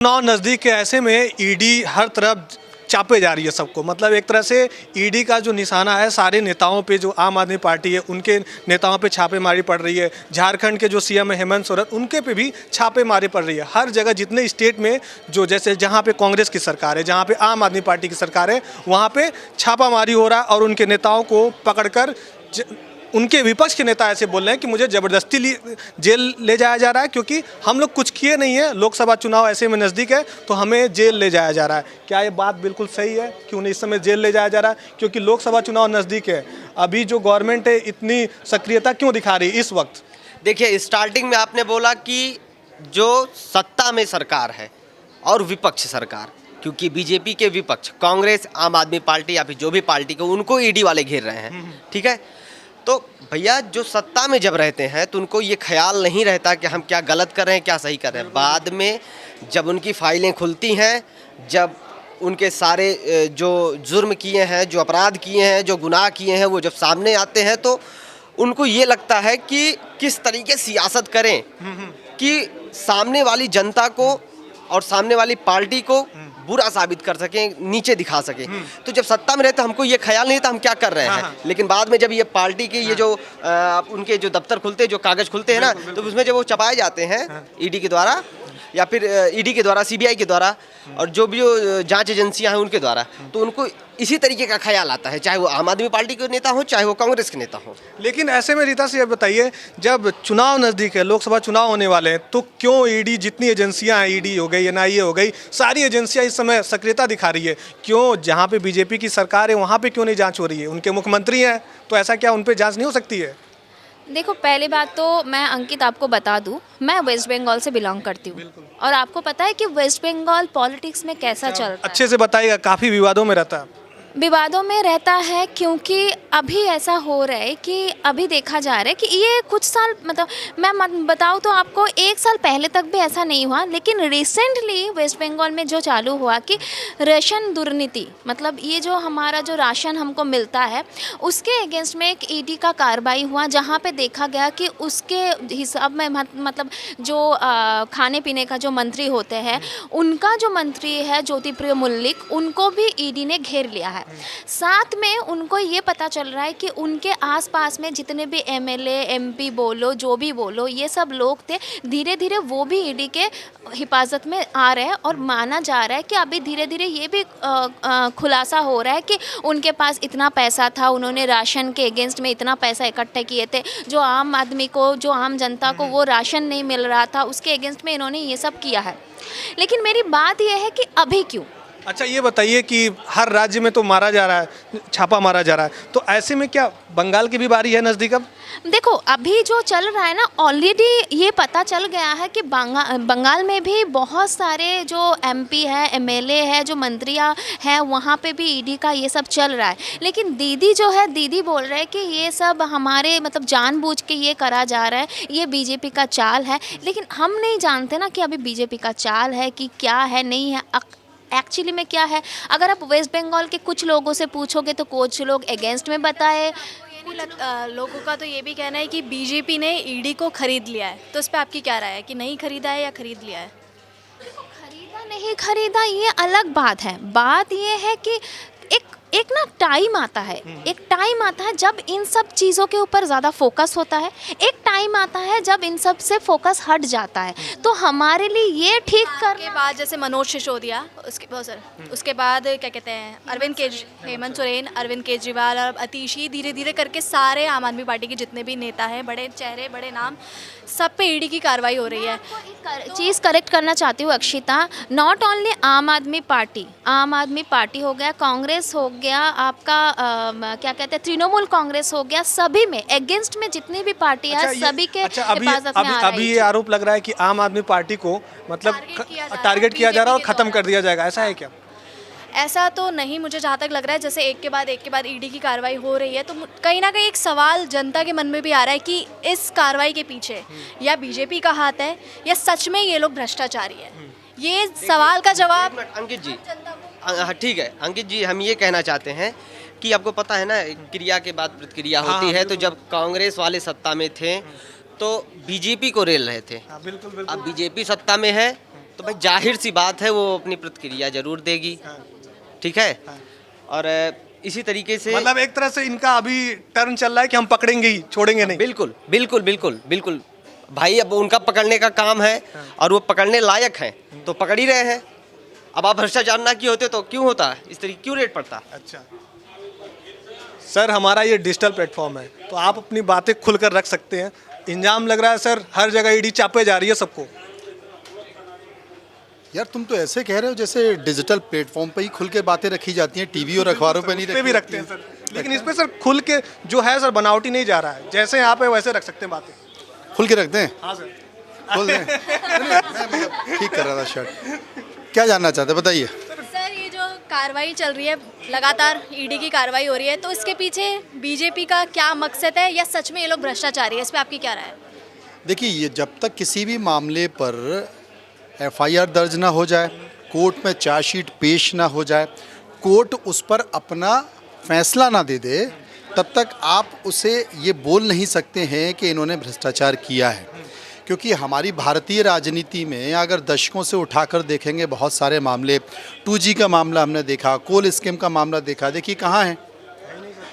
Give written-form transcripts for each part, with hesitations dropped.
चुनाव नज़दीक है, ऐसे में ईडी हर तरफ चापे जा रही है सबको। मतलब एक तरह से ईडी का जो निशाना है सारे नेताओं पे, जो आम आदमी पार्टी है उनके नेताओं पे छापेमारी पड़ रही है। झारखंड के जो सीएम है हेमंत सोरेन, उनके पे भी छापेमारी पड़ रही है। हर जगह जितने स्टेट में जो जैसे जहाँ पे कांग्रेस की सरकार है, जहाँ पे आम आदमी पार्टी की सरकार है, वहाँ पे छापामारी हो रहा है और उनके नेताओं को पकड़कर उनके विपक्ष के नेता ऐसे बोल रहे हैं कि मुझे ज़बरदस्ती जेल ले जाया जा रहा है, क्योंकि हम लोग कुछ किए नहीं है। लोकसभा चुनाव ऐसे में नज़दीक है तो हमें जेल ले जाया जा रहा है। क्या ये बात बिल्कुल सही है कि उन्हें इस समय जेल ले जाया जा रहा है? क्योंकि लोकसभा चुनाव नज़दीक है। अभी जो गवर्नमेंट है इतनी सक्रियता क्यों दिखा रही है इस वक्त? देखिए, स्टार्टिंग में आपने बोला कि जो सत्ता में सरकार है और विपक्ष सरकार, क्योंकि बीजेपी के विपक्ष कांग्रेस, आम आदमी पार्टी या फिर जो भी पार्टी को, उनको ईडी वाले घेर रहे हैं। ठीक है, तो भैया जो सत्ता में जब रहते हैं तो उनको ये ख्याल नहीं रहता कि हम क्या गलत कर रहे हैं, क्या सही कर रहे हैं। बाद में जब उनकी फाइलें खुलती हैं, जब उनके सारे जो जुर्म किए हैं, जो अपराध किए हैं, जो गुनाह किए हैं, वो जब सामने आते हैं तो उनको ये लगता है कि किस तरीके सियासत करें कि सामने वाली जनता को और सामने वाली पार्टी को बुरा साबित कर सकें, नीचे दिखा सकें। तो जब सत्ता में रहे तो हमको ये ख्याल नहीं था हम क्या कर रहे हैं। लेकिन बाद में जब ये पार्टी के ये जो उनके जो दफ्तर खुलते हैं, जो कागज खुलते हैं ना, तो उसमें जब वो छपाए जाते हैं ईडी के द्वारा या फिर ईडी के द्वारा, सीबीआई के द्वारा और जो भी जो जांच एजेंसियां हैं उनके द्वारा, तो उनको इसी तरीके का ख्याल आता है, चाहे वो आम आदमी पार्टी के नेता हो, चाहे वो कांग्रेस के नेता हो। लेकिन ऐसे में रीता से बताइए, जब चुनाव नज़दीक है, लोकसभा चुनाव होने वाले हैं, तो क्यों ईडी, जितनी एजेंसियां हैं, ईडी हो गई, एनआईए हो गई, सारी एजेंसियां इस समय सक्रियता दिखा रही है? क्यों जहां पे बीजेपी की सरकार है वहां पे क्यों नहीं जांच हो रही है? उनके मुख्यमंत्री हैं, तो ऐसा क्या उन पर जांच नहीं हो सकती है? देखो, पहली बात तो मैं अंकित आपको बता दूं, मैं वेस्ट बंगाल से बिलोंग करती हूँ और आपको पता है कि वेस्ट बंगाल पॉलिटिक्स में कैसा चल रहा है। अच्छे से बताइएगा, काफ़ी विवादों में रहता है। विवादों में रहता है क्योंकि अभी ऐसा हो रहा है कि अभी देखा जा रहा है कि ये कुछ साल, मतलब मैं बताऊँ तो आपको 1 साल पहले तक भी ऐसा नहीं हुआ, लेकिन रिसेंटली वेस्ट बंगाल में जो चालू हुआ कि राशन दुर्नीति, मतलब ये जो हमारा जो राशन हमको मिलता है उसके अगेंस्ट में एक ईडी का कार्रवाई हुआ, जहाँ पे देखा गया कि उसके हिसाब में मतलब जो खाने पीने का जो मंत्री होते हैं, उनका जो मंत्री है ज्योतिप्रिय मुल्लिक, उनको भी ईडी ने घेर लिया है। साथ में उनको ये पता चल रहा है कि उनके आसपास में जितने भी एमएलए, एमपी बोलो, जो भी बोलो, ये सब लोग थे, धीरे धीरे वो भी ईडी के हिफाजत में आ रहे हैं और माना जा रहा है कि अभी धीरे धीरे ये भी खुलासा हो रहा है कि उनके पास इतना पैसा था, उन्होंने राशन के अगेंस्ट में इतना पैसा इकट्ठा किए थे, जो आम आदमी को, जो आम जनता को वो राशन नहीं मिल रहा था, उसके अगेंस्ट में इन्होंने ये सब किया है। लेकिन मेरी बात यह है कि अभी क्यों? अच्छा, ये बताइए कि हर राज्य में तो मारा जा रहा है, छापा मारा जा रहा है, तो ऐसे में क्या बंगाल की भी बारी है नज़दीक अब? देखो, अभी जो चल रहा है ना, ऑलरेडी ये पता चल गया है कि बंगाल में भी बहुत सारे जो एमपी है, एमएलए है, जो मंत्रियां हैं, वहाँ पे भी ईडी का ये सब चल रहा है। लेकिन दीदी जो है, दीदी बोल रहे हैं कि ये सब हमारे मतलब जानबूझ के ये करा जा रहा है, ये बीजेपी का चाल है। लेकिन हम नहीं जानते ना कि अभी बीजेपी का चाल है कि क्या है, नहीं है, एक्चुअली में क्या है। अगर आप वेस्ट बंगाल के कुछ लोगों से पूछोगे तो कुछ लोग अगेंस्ट में बताए। लोगों का तो ये भी कहना है कि बीजेपी ने ईडी को खरीद लिया है, तो इस पर आपकी क्या राय है कि नहीं खरीदा है या खरीद लिया है? खरीदा नहीं खरीदा ये अलग बात है। बात ये है कि एक ना टाइम आता है, एक टाइम आता है जब इन सब चीज़ों के ऊपर ज़्यादा फोकस होता है, एक टाइम आता है जब इन सब से फोकस हट जाता है। तो हमारे लिए ये ठीक करने के बाद जैसे मनोज सिसोदिया, उसके बाद क्या कहते हैं, हेमंत सोरेन, अरविंद केजरीवाल और अतीशी, धीरे धीरे करके सारे आम आदमी पार्टी के जितने भी नेता हैं, बड़े चेहरे, बड़े नाम, सब पे ईडी की कार्रवाई हो रही है। एक चीज़ करेक्ट करना चाहती हूँ अक्षिता, नॉट ओनली आम आदमी पार्टी हो गया, कांग्रेस हो गया, आपका क्या कहते हैं, तृणमूल कांग्रेस हो गया, सभी में अगेंस्ट में जितनी भी पार्टी है, सभी के हिफाजत में आ रहा है। अभी ये आरोप लग रहा है कि आम आदमी पार्टी को मतलब टारगेट किया जा रहा है और ख़त्म कर दिया जाएगा, ऐसा है क्या? ऐसा तो नहीं, मुझे जहाँ तक लग रहा है, जैसे एक के बाद ईडी की कार्रवाई हो रही है, तो कहीं ना कहीं एक सवाल जनता के मन में भी आ रहा है कि इस कार्रवाई के पीछे या बीजेपी का हाथ है या सच में ये लोग भ्रष्टाचारी है। ये सवाल का जवाब अंकित जी, ठीक है अंकित जी, हम ये कहना चाहते हैं कि आपको पता है ना, क्रिया के बाद प्रतिक्रिया होती है। तो जब कांग्रेस वाले सत्ता में थे तो बीजेपी को रेल रहे थे। बिल्कुल। अब बीजेपी सत्ता में है तो भाई जाहिर सी बात है वो अपनी प्रतिक्रिया जरूर देगी, ठीक है। और इसी तरीके से मतलब एक तरह से इनका अभी टर्न चल रहा है कि हम पकड़ेंगे ही, छोड़ेंगे नहीं। बिल्कुल बिल्कुल बिल्कुल बिल्कुल भाई, अब उनका पकड़ने का काम है और वो पकड़ने लायक हैं तो पकड़ ही रहे हैं। अब आप भ्रष्टाचार ना किए होते तो क्यों होता, इस तरीके क्यों रेट पड़ता। अच्छा सर, हमारा ये डिजिटल प्लेटफॉर्म है तो आप अपनी बातें खुलकर रख सकते हैं। इंजाम लग रहा है सर हर जगह ईडी चापे जा रही है सबको। यार तुम तो ऐसे कह रहे हो जैसे डिजिटल प्लेटफॉर्म पे ही खुल के बातें रखी जाती हैं, टीवी और अखबारों पे नहीं पे भी रखते हैं सर, लेकिन इस पे सर खुल के जो है सर बनावटी नहीं जा रहा है। जैसे यहाँ पे वैसे रख सकते हैं बातें। खुल के रखते हैं, हाँ सर। खोल दें। मैं मतलब ठीक कर रहा था शर्ट। क्या जानना चाहते हैं बताइए। सर ये जो कार्रवाई चल रही है, लगातार ईडी की कार्रवाई हो रही है, तो इसके पीछे बीजेपी का क्या मकसद है या सच में ये लोग भ्रष्टाचारी है? इस पे आपकी क्या राय है? देखिए, ये जब तक किसी भी मामले पर एफआईआर दर्ज ना हो जाए, कोर्ट में चार्जशीट पेश ना हो जाए, कोर्ट उस पर अपना फैसला ना दे दे, तब तक आप उसे ये बोल नहीं सकते हैं कि इन्होंने भ्रष्टाचार किया है। क्योंकि हमारी भारतीय राजनीति में अगर दशकों से उठाकर देखेंगे बहुत सारे मामले, 2G का मामला हमने देखा, कोल स्कीम का मामला देखा, देखिए कहाँ हैं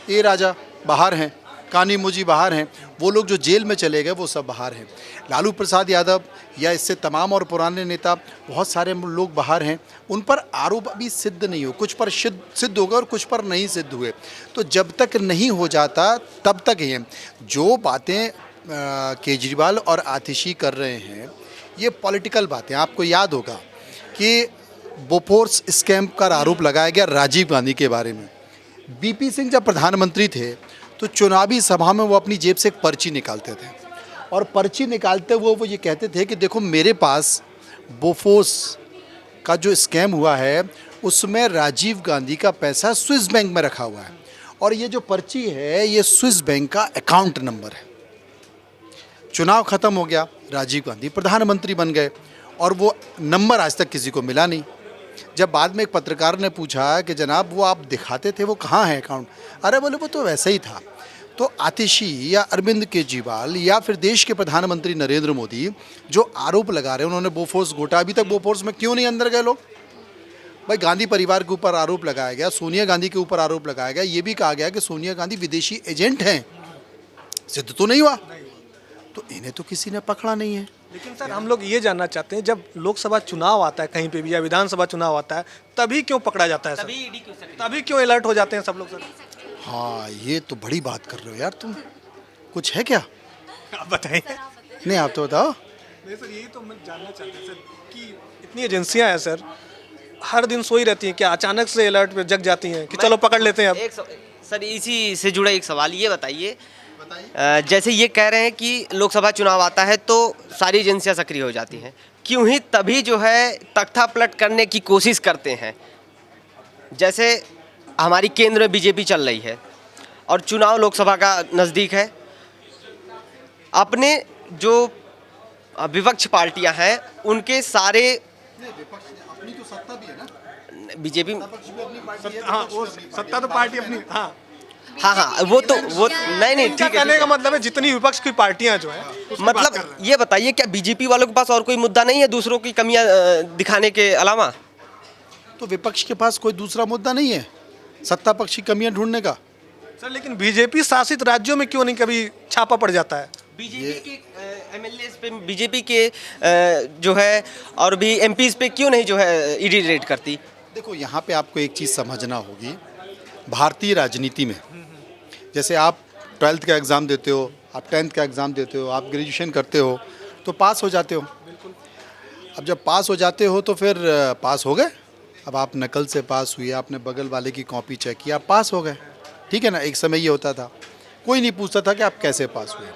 ए राजा, बाहर हैं, कानी मुजी बाहर हैं, वो लोग जो जेल में चले गए वो सब बाहर हैं। लालू प्रसाद यादव या इससे तमाम और पुराने नेता बहुत सारे लोग बाहर हैं, उन पर आरोप अभी सिद्ध नहीं हो, कुछ पर सिद्ध हो गए और कुछ पर नहीं सिद्ध हुए। तो जब तक नहीं हो जाता तब तक ये जो बातें केजरीवाल और आतिशी कर रहे हैं ये पॉलिटिकल बातें। आपको याद होगा कि बोफोर्स स्कैम का आरोप लगाया गया राजीव गांधी के बारे में। बीपी सिंह जब प्रधानमंत्री थे तो चुनावी सभा में वो अपनी जेब से एक पर्ची निकालते थे और पर्ची निकालते हुए वो ये कहते थे कि देखो मेरे पास बोफोर्स का जो स्कैम हुआ है उसमें राजीव गांधी का पैसा स्विस बैंक में रखा हुआ है और ये जो पर्ची है ये स्विस बैंक का अकाउंट नंबर है। चुनाव खत्म हो गया, राजीव गांधी प्रधानमंत्री बन गए और वो नंबर आज तक किसी को मिला नहीं। जब बाद में एक पत्रकार ने पूछा कि जनाब वो आप दिखाते थे वो कहाँ है अकाउंट, अरे बोले वो तो वैसे ही था। तो आतिशी या अरविंद केजरीवाल या फिर देश के प्रधानमंत्री नरेंद्र मोदी जो आरोप लगा रहे हैं, उन्होंने बोफोर्स घोटा, अभी तक बोफोर्स में क्यों नहीं अंदर गए लोग? भाई गांधी परिवार के ऊपर आरोप लगाया गया, सोनिया गांधी के ऊपर आरोप लगाया गया, ये भी कहा गया कि सोनिया गांधी विदेशी एजेंट हैं, सिद्ध तो नहीं हुआ, तो इन्हें तो किसी ने पकड़ा नहीं है। लेकिन सर हम लोग ये जानना चाहते हैं जब लोकसभा चुनाव आता है कहीं पे भी या विधानसभा चुनाव आता है तभी क्यों पकड़ा जाता है सर? तभी क्यों अलर्ट हो जाते हैं सब लोग सर? हाँ ये तो बड़ी बात कर रहे हो यार तुम, कुछ है क्या? आप बताइए। नहीं आप तो बताओ। नहीं सर यही तो मैं जानना चाहते हैं सर कि इतनी एजेंसियां हैं सर, हर दिन सोई रहती हैं क्या अचानक से अलर्ट पे जग जाती हैं कि चलो पकड़ लेते हैं अब? सर इसी से जुड़ा एक सवाल ये बताइए, जैसे ये कह रहे हैं कि लोकसभा चुनाव आता है तो सारी एजेंसियां सक्रिय हो जाती हैं, क्यों ही तभी जो है तख्ता पलट करने की कोशिश करते हैं? जैसे हमारी केंद्र में बीजेपी चल रही है और चुनाव लोकसभा का नज़दीक है, अपने जो विपक्ष पार्टियां हैं उनके सारे अपनी तो सत्ता भी है ना, बीजेपी, हाँ वो सत्ता तो पार्टी अपनी, हाँ हाँ वो नहीं ठीक है। कहने का मतलब है जितनी विपक्ष की पार्टियां जो है मतलब ये बताइए क्या बीजेपी वालों के पास और कोई मुद्दा नहीं है दूसरों की कमियां दिखाने के अलावा? तो विपक्ष के पास कोई दूसरा मुद्दा नहीं है सत्ता पक्ष की कमियां ढूंढने का? सर लेकिन बीजेपी शासित राज्यों में क्यों नहीं कभी छापा पड़ जाता है? बीजेपी के एमएलए पे, बीजेपी के जो है और भी एमपीज पे क्यों नहीं जो है ईडी रेड करती? देखो यहाँ पे आपको एक चीज़ समझना होगी, भारतीय राजनीति में जैसे आप 12th का एग्ज़ाम देते हो, आप 10th का एग्ज़ाम देते हो, आप ग्रेजुएशन करते हो तो पास हो जाते हो। अब जब पास हो जाते हो तो फिर पास हो गए, अब आप नकल से पास हुए, आपने बगल वाले की कॉपी चेक की, आप पास हो गए, ठीक है ना। एक समय ये होता था, कोई नहीं पूछता था कि आप कैसे पास हुए।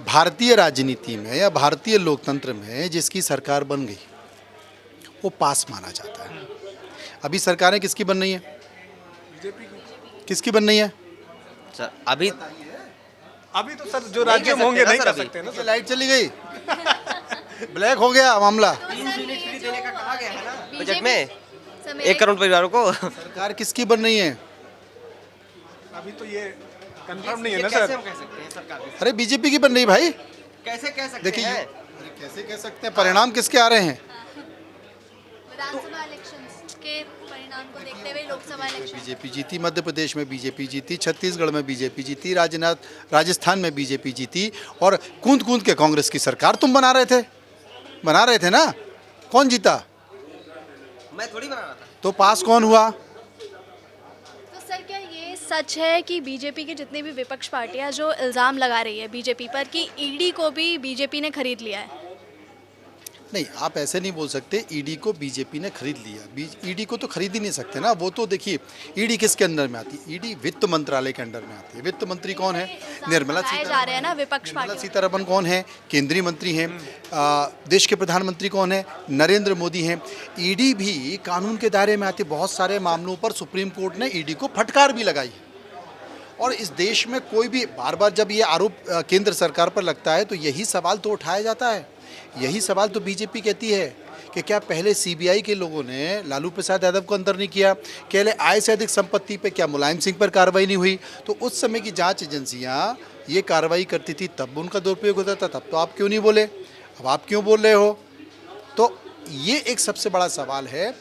भारतीय राजनीति में या भारतीय लोकतंत्र में जिसकी सरकार बन गई वो पास माना जाता है। अभी सरकारें किसकी बन रही हैं? किसकी बन रही है सर? अभी तो सर जो राज्य में होंगे नहीं कर सकते ना सर। लाइट चली गई ब्लैक हो गया मामला। 3 यूनिट फ्री देने का कहा गया है ना बजट में समय 1 करोड़ परिवारों को। सरकार किसकी बन रही है? अभी तो ये कंफर्म नहीं है ना कैसे सर। हम कह सकते हैं सरकार की? अरे बीजेपी की बन रही भाई। कैसे कह सकते देखिए हैं? अरे कैसे कह सकते हैं, परिणाम किसके आ रहे हैं? विधानसभा इलेक्शंस के परिणाम को देखते हुए लोकसभा इलेक्शन बीजेपी जीती, मध्य प्रदेश में बीजेपी जीती, छत्तीसगढ़ में बीजेपी जीती, राजस्थान में बीजेपी जीती, और कूद कूद के कांग्रेस की सरकार तुम बना रहे थे ना। कौन जीता? मैं थोड़ी बना रहा था। तो पास कौन हुआ? तो सर क्या ये सच है कि बीजेपी की जितनी भी विपक्ष पार्टियां जो इल्ज़ाम लगा रही है बीजेपी पर कि ईडी को भी बीजेपी ने खरीद लिया है? नहीं, आप ऐसे नहीं बोल सकते ईडी को बीजेपी ने खरीद लिया। ईडी को तो खरीद ही नहीं सकते ना। वो तो देखिए, ईडी किसके अंदर में आती है? ईडी वित्त मंत्रालय के अंडर में आती है। वित्त मंत्री कौन है? निर्मला लगाए जा रहे हैं ना विपक्ष निर्मला पार्टी। सीतारमण कौन है? केंद्रीय मंत्री हैं। देश के प्रधानमंत्री कौन है? नरेंद्र मोदी हैं। ईडी भी कानून के दायरे में आती है। बहुत सारे मामलों पर सुप्रीम कोर्ट ने ईडी को फटकार भी लगाई। और इस देश में कोई भी बार बार जब ये आरोप केंद्र सरकार पर लगता है तो यही सवाल तो उठाया जाता है। यही सवाल तो बीजेपी कहती है कि क्या पहले सीबीआई के लोगों ने लालू प्रसाद यादव को अंदर नहीं किया? पहले आय से अधिक संपत्ति पे क्या मुलायम सिंह पर कार्रवाई नहीं हुई? तो उस समय की जांच एजेंसियां ये कार्रवाई करती थी, तब उनका दुरुपयोग होता था। तब तो आप क्यों नहीं बोले? अब आप क्यों बोल रहे हो? तो ये एक सबसे बड़ा सवाल है।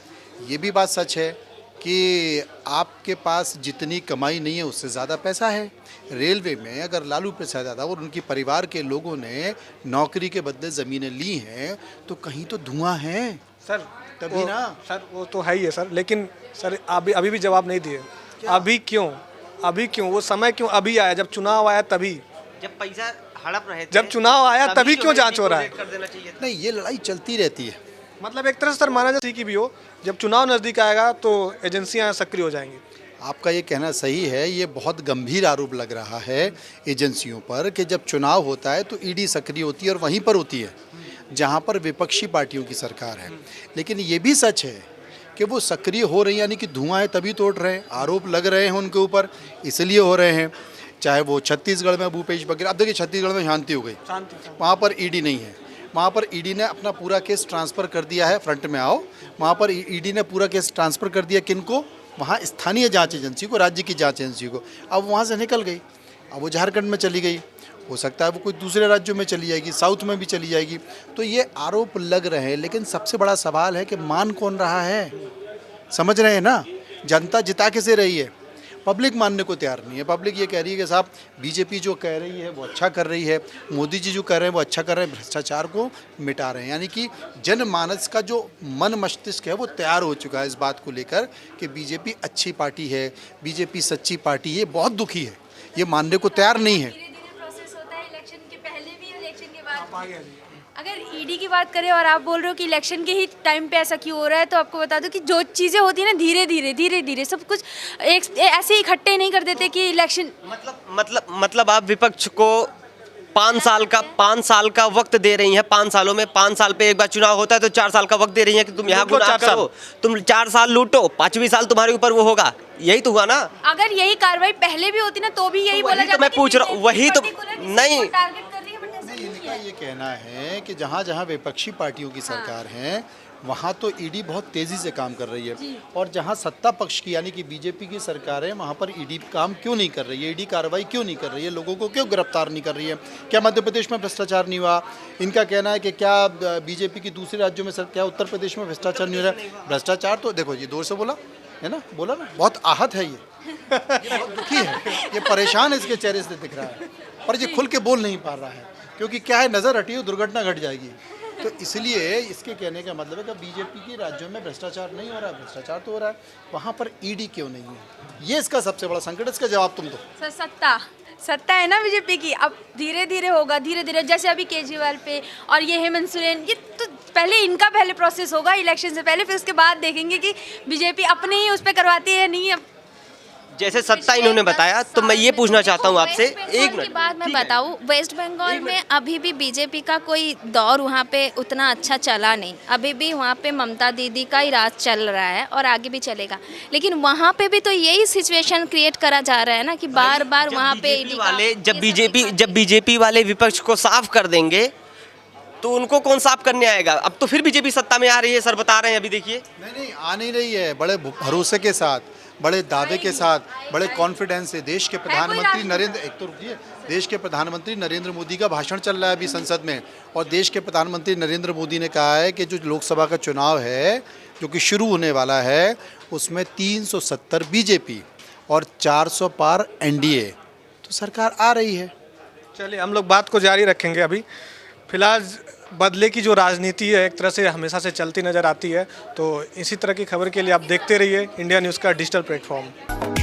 ये भी बात सच है कि आपके पास जितनी कमाई नहीं है उससे ज़्यादा पैसा है। रेलवे में अगर लालू प्रसाद यादव और उनके परिवार के लोगों ने नौकरी के बदले ज़मीनें ली हैं तो कहीं तो धुआं है सर तभी ना। सर वो तो है ही है सर, लेकिन सर अभी भी जवाब नहीं दिए। अभी क्यों वो समय क्यों अभी आया? जब चुनाव आया तभी, जब पैसा हड़प रहे थे, जब चुनाव आया तभी तो क्यों जांच हो रहा है? कर देना चाहिए था। नहीं, ये लड़ाई चलती रहती है। मतलब एक तरह से सर माना जाए की भी हो, जब चुनाव नज़दीक आएगा तो एजेंसियां सक्रिय हो जाएंगी। आपका ये कहना सही है। ये बहुत गंभीर आरोप लग रहा है एजेंसियों पर कि जब चुनाव होता है तो ईडी सक्रिय होती है और वहीं पर होती है जहां पर विपक्षी पार्टियों की सरकार है। लेकिन ये भी सच है कि वो सक्रिय हो रही, यानी कि धुआं है तभी तोड़ रहे हैं, आरोप लग रहे हैं उनके ऊपर, इसलिए हो रहे हैं। चाहे वो छत्तीसगढ़ में भूपेश बघेल, अब देखिए छत्तीसगढ़ में शांति हो गई, वहाँ पर ईडी नहीं है। वहाँ पर ईडी ने अपना पूरा केस ट्रांसफ़र कर दिया है। फ्रंट में आओ, वहाँ पर ईडी ने पूरा केस ट्रांसफ़र कर दिया किनको? वहाँ स्थानीय जांच एजेंसी को, राज्य की जांच एजेंसी को। अब वहाँ से निकल गई, अब वो झारखंड में चली गई, हो सकता है वो कोई दूसरे राज्यों में चली जाएगी, साउथ में भी चली जाएगी। तो ये आरोप लग रहे हैं, लेकिन सबसे बड़ा सवाल है कि मान कौन रहा है? समझ रहे हैं ना? जनता जिता कैसे रही है? पब्लिक मानने को तैयार नहीं है। पब्लिक ये कह रही है कि साहब बीजेपी जो कह रही है वो अच्छा कर रही है, मोदी जी जो कर रहे हैं वो अच्छा कर रहे हैं, भ्रष्टाचार को मिटा रहे हैं। यानी कि जनमानस का जो मन मस्तिष्क है वो तैयार हो चुका है इस बात को लेकर कि बीजेपी अच्छी पार्टी है, बीजेपी सच्ची पार्टी है। बहुत दुखी है, ये मानने को तैयार नहीं है। धीरे-धीरे प्रोसेस होता है, इलेक्शन के पहले भी इलेक्शन के बाद। अगर ईडी की बात करें और आप बोल रहे हो कि इलेक्शन के ही टाइम पे ऐसा क्यों हो रहा है, तो आपको बता दूं कि जो चीज़ें होती हैं ना धीरे धीरे सब कुछ एक ऐसे ही इकट्ठे नहीं कर देते कि इलेक्शन। मतलब आप विपक्ष को 5 साल का वक्त दे रही हैं। 5 सालों में 5 साल पे एक बार चुनाव होता है तो 4 साल का वक्त दे रही हैं कि तुम यहाँ गुनाह करो, तुम 4 साल लूटो, 5वीं साल तुम्हारे ऊपर वो होगा। यही तो हुआ ना। अगर यही कार्रवाई पहले भी होती ना तो भी यही बोला जाता। मैं पूछ रहा हूँ, वही तो नहीं। इनका ये कहना है कि जहाँ जहाँ विपक्षी पार्टियों की सरकार है वहाँ तो ईडी बहुत तेज़ी से काम कर रही है, और जहाँ सत्ता पक्ष की यानी कि बीजेपी की सरकार है वहाँ पर ईडी काम क्यों नहीं कर रही है? ईडी कार्रवाई क्यों नहीं कर रही है? लोगों को क्यों गिरफ्तार नहीं कर रही है? क्या मध्य प्रदेश में भ्रष्टाचार नहीं हुआ? इनका कहना है कि क्या बीजेपी की दूसरे राज्यों में क्या उत्तर प्रदेश में भ्रष्टाचार नहीं हो रहा है? भ्रष्टाचार तो देखो, ये जोर से बोला है ना, बोला ना, बहुत आहत है ये बहुत दुखी है, ये परेशान इसके चेहरे से दिख रहा है, पर ये खुल के बोल नहीं पा रहा है क्योंकि क्या है, नज़र हटी हो दुर्घटना घट जाएगी। तो इसलिए इसके कहने का मतलब है कि बीजेपी के राज्यों में भ्रष्टाचार नहीं हो रहा है, भ्रष्टाचार तो हो रहा है, वहाँ पर ईडी क्यों नहीं है? ये इसका सबसे बड़ा संकट। इसका जवाब तुम दो। सत्ता है ना बीजेपी की, अब धीरे धीरे होगा, धीरे धीरे। जैसे अभी केजरीवाल पे और ये हेमंत सोरेन, ये तो पहले प्रोसेस होगा इलेक्शन से पहले, फिर उसके बाद देखेंगे कि बीजेपी अपने ही उस पर करवाती है या नहीं। अब जैसे सत्ता इन्होंने बताया, तो मैं ये पूछना चाहता हूँ आपसे, एक की मिनट। बात मैं बताऊँ, वेस्ट बंगाल में अभी भी बीजेपी का कोई दौर वहाँ पे उतना अच्छा चला नहीं। अभी भी वहाँ पे ममता दीदी का ही राज चल रहा है और आगे भी चलेगा, लेकिन वहाँ पे भी तो यही सिचुएशन क्रिएट करा जा रहा है ना कि बार बार वहाँ पे बीजेपी वाले जब बीजेपी वाले विपक्ष को साफ कर देंगे तो उनको कौन साफ करने आएगा? अब तो फिर बीजेपी सत्ता में आ रही है, सर बता रहे हैं, अभी देखिए। नहीं, आ नहीं रही है। बड़े भरोसे के साथ, बड़े दावे के साथ, बड़े कॉन्फिडेंस से देश के प्रधानमंत्री नरेंद्र, एक तो रुकिए, देश के प्रधानमंत्री नरेंद्र मोदी का भाषण चल रहा है अभी संसद में, और देश के प्रधानमंत्री नरेंद्र मोदी ने कहा है कि जो लोकसभा का चुनाव है जो कि शुरू होने वाला है उसमें 370 बीजेपी और 400 पार एनडीए, तो सरकार आ रही है। चलिए हम लोग बात को जारी रखेंगे। अभी फिलहाल बदले की जो राजनीति है एक तरह से हमेशा से चलती नज़र आती है, तो इसी तरह की खबर के लिए आप देखते रहिए इंडिया न्यूज़ का डिजिटल प्लेटफॉर्म।